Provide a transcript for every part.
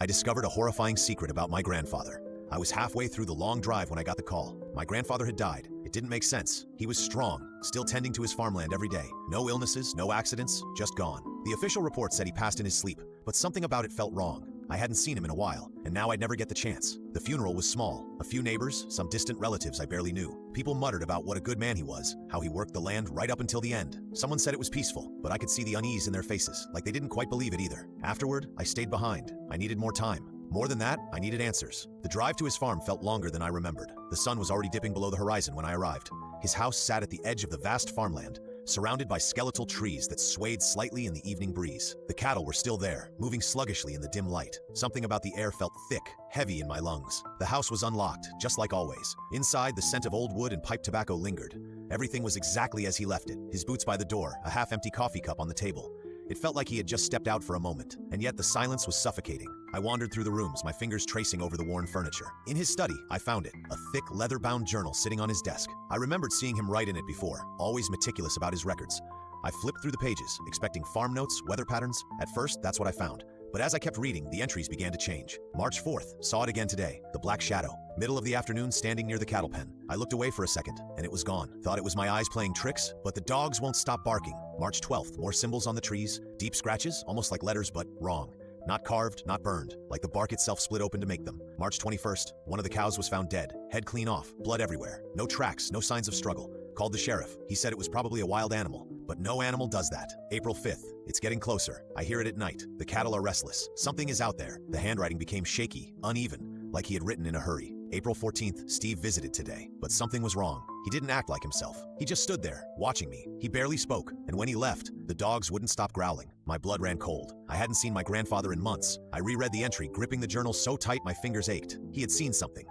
I discovered a horrifying secret about my grandfather. I was halfway through the long drive when I got the call. My grandfather had died. It didn't make sense. He was strong, still tending to his farmland every day. No illnesses, no accidents, just gone. The official report said he passed in his sleep, but something about it felt wrong. I hadn't seen him in a while, and now I'd never get the chance. The funeral was small. A few neighbors, some distant relatives I barely knew. People muttered about what a good man he was, how he worked the land right up until the end. Someone said it was peaceful, but I could see the unease in their faces, like they didn't quite believe it either. Afterward, I stayed behind. I needed more time. More than that, I needed answers. The drive to his farm felt longer than I remembered. The sun was already dipping below the horizon when I arrived. His house sat at the edge of the vast farmland, surrounded by skeletal trees that swayed slightly in the evening breeze. The cattle were still there, moving sluggishly in the dim light. Something about the air felt thick, heavy in my lungs. The house was unlocked, just like always. Inside, the scent of old wood and pipe tobacco lingered. Everything was exactly as he left it, his boots by the door, a half-empty coffee cup on the table. It felt like he had just stepped out for a moment, and yet the silence was suffocating. I wandered through the rooms, my fingers tracing over the worn furniture. In his study, I found it, a thick, leather-bound journal sitting on his desk. I remembered seeing him write in it before, always meticulous about his records. I flipped through the pages, expecting farm notes, weather patterns. At first, that's what I found. But as I kept reading, the entries began to change. March 4th, saw it again today, the black shadow. Middle of the afternoon, standing near the cattle pen. I looked away for a second, and it was gone. Thought it was my eyes playing tricks, but the dogs won't stop barking. March 12th, more symbols on the trees, deep scratches, almost like letters, but wrong. Not carved, not burned, like the bark itself split open to make them. March 21st, one of the cows was found dead, head clean off, blood everywhere. No tracks, no signs of struggle. Called the sheriff. He said it was probably a wild animal, but no animal does that. April 5th, it's getting closer. I hear it at night. The cattle are restless. Something is out there. The handwriting became shaky, uneven, like he had written in a hurry. April 14th, Steve visited today, but something was wrong. He didn't act like himself. He just stood there, watching me. He barely spoke, and when he left, the dogs wouldn't stop growling. My blood ran cold. I hadn't seen my grandfather in months. I reread the entry, gripping the journal so tight my fingers ached. He had seen something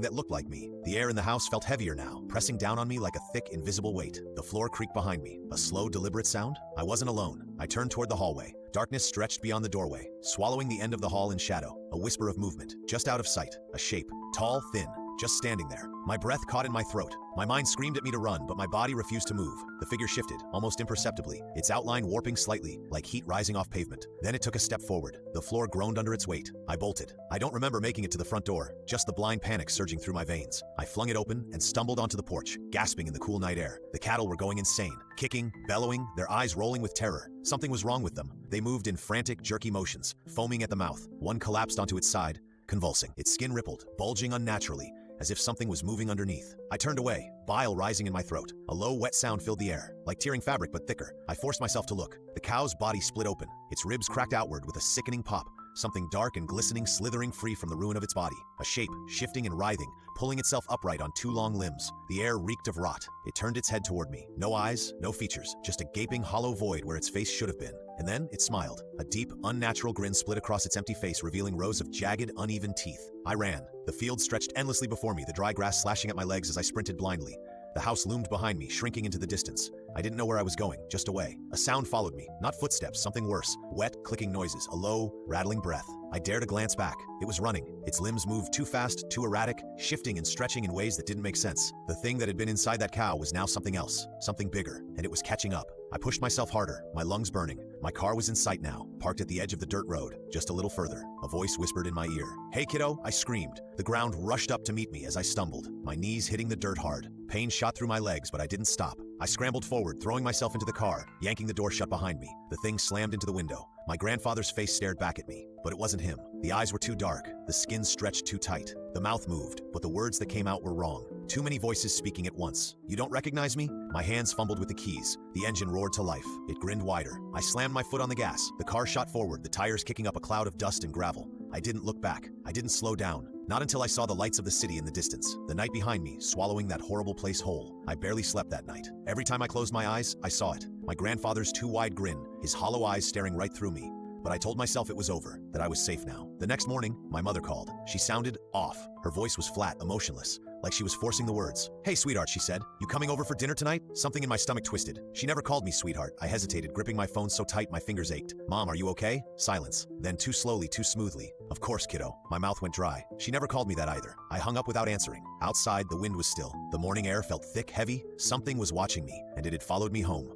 that looked like me. The air in the house felt heavier now, pressing down on me like a thick, invisible weight. The floor creaked behind me. A slow, deliberate sound? I wasn't alone. I turned toward the hallway. Darkness stretched beyond the doorway, swallowing the end of the hall in shadow. A whisper of movement, just out of sight. A shape, tall, thin, just standing there. My breath caught in my throat. My mind screamed at me to run, but my body refused to move. The figure shifted, almost imperceptibly, its outline warping slightly, like heat rising off pavement. Then it took a step forward. The floor groaned under its weight. I bolted. I don't remember making it to the front door, just the blind panic surging through my veins. I flung it open and stumbled onto the porch, gasping in the cool night air. The cattle were going insane, kicking, bellowing, their eyes rolling with terror. Something was wrong with them. They moved in frantic, jerky motions, foaming at the mouth. One collapsed onto its side, convulsing. Its skin rippled, bulging unnaturally, as if something was moving underneath. I turned away, bile rising in my throat. A low, wet sound filled the air, like tearing fabric but thicker. I forced myself to look. The cow's body split open, its ribs cracked outward with a sickening pop. Something dark and glistening slithering free from the ruin of its body. A shape, shifting and writhing, pulling itself upright on two long limbs. The air reeked of rot. It turned its head toward me. No eyes, no features, just a gaping, hollow void where its face should have been. And then it smiled. A deep, unnatural grin split across its empty face, revealing rows of jagged, uneven teeth. I ran. The field stretched endlessly before me, the dry grass slashing at my legs as I sprinted blindly. The house loomed behind me, shrinking into the distance. I didn't know where I was going, just away. A sound followed me, not footsteps, something worse. Wet, clicking noises, a low, rattling breath. I dared to glance back. It was running. Its limbs moved too fast, too erratic, shifting and stretching in ways that didn't make sense. The thing that had been inside that cow was now something else, something bigger, and it was catching up. I pushed myself harder, my lungs burning. My car was in sight now, parked at the edge of the dirt road, just a little further. A voice whispered in my ear. "Hey, kiddo," I screamed. The ground rushed up to meet me as I stumbled, my knees hitting the dirt hard. Pain shot through my legs, but I didn't stop. I scrambled forward, throwing myself into the car, yanking the door shut behind me. The thing slammed into the window. My grandfather's face stared back at me, but it wasn't him. The eyes were too dark, the skin stretched too tight. The mouth moved, but the words that came out were wrong. Too many voices speaking at once. "You don't recognize me?" My hands fumbled with the keys. The engine roared to life. It grinned wider. I slammed my foot on the gas. The car shot forward, the tires kicking up a cloud of dust and gravel. I didn't look back. I didn't slow down. Not until I saw the lights of the city in the distance. The night behind me, swallowing that horrible place whole. I barely slept that night. Every time I closed my eyes, I saw it. My grandfather's too wide grin, his hollow eyes staring right through me. But I told myself it was over, that I was safe now. The next morning, my mother called. She sounded off. Her voice was flat, emotionless, like she was forcing the words. "Hey, sweetheart," she said. "You coming over for dinner tonight?" Something in my stomach twisted. She never called me sweetheart. I hesitated, gripping my phone so tight my fingers ached. "Mom, are you okay?" Silence. Then too slowly, too smoothly. "Of course, kiddo." My mouth went dry. She never called me that either. I hung up without answering. Outside, the wind was still. The morning air felt thick, heavy. Something was watching me, and it had followed me home.